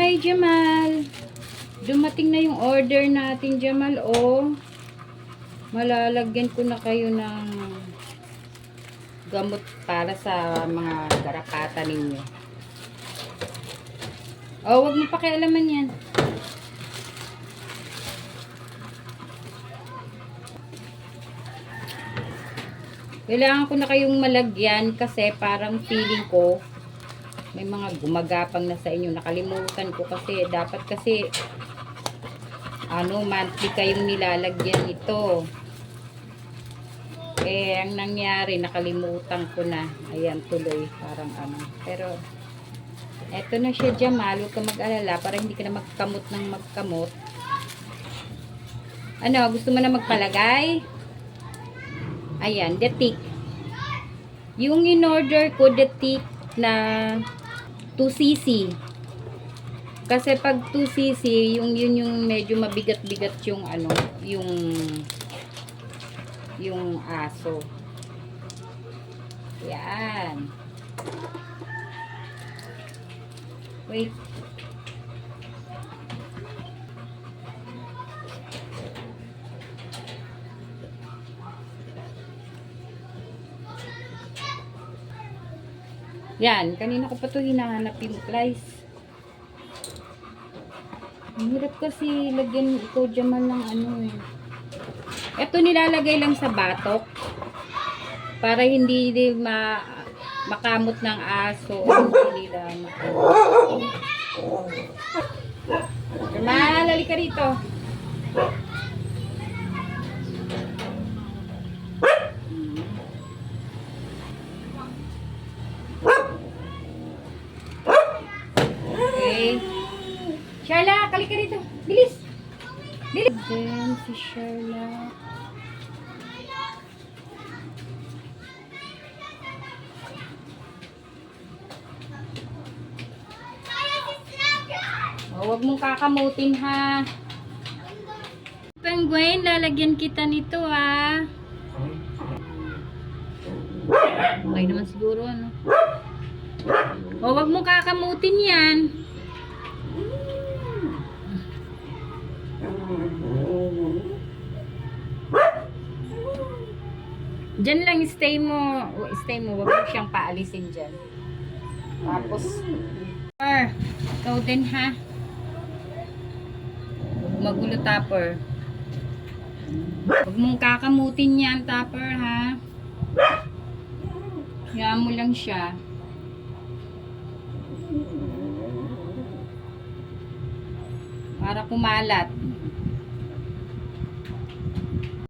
Hi, Jamal. Dumating na yung order natin, Jamal. Oh, malalagyan ko na kayo ng gamot para sa mga garapata ninyo. Oh, wag mo pakialaman yan. Kailangan ko na kayong malagyan kasi parang feeling ko may mga gumagapang na sa inyo. Nakalimutan ko kasi dapat kasi monthly kayong nilalagyan ito. Eh, ang nangyari nakalimutan ko na. Ayan tuloy parang Pero eto na siya, Jamal. Huwag ka mag-alala para hindi ka na magkamot ng magkamot. Gusto mo na magpalagay? Ayan, the tick. Yung in-order ko, the tick na 2cc. Kasi pag 2cc, yun yung medyo mabigat-bigat yung yung aso. Yan. Wait. Yan, kanina ko pa ito hinahanap yung plies. Ang hirap kasi lagyan ito dyaman ng Ito nilalagay lang sa batok para hindi makamot ng aso. Hindi nila makamot. Jamal, halika rito. Okay. Sherlock, halika rito. Bilis. Bilis. Then, si Sherlock. Huwag mong kakamutin, ha. Penguin, lalagyan kita nito, ha. Okay naman siguro, huwag mong kakamutin yan. Diyan lang, stay mo. Huwag mo siyang paalisin dyan. Tapos, ikaw din, ha. Magulo, Topper. Huwag mong kakamutin yan, Topper, ha. Hayaan mo lang siya. Para kumalat.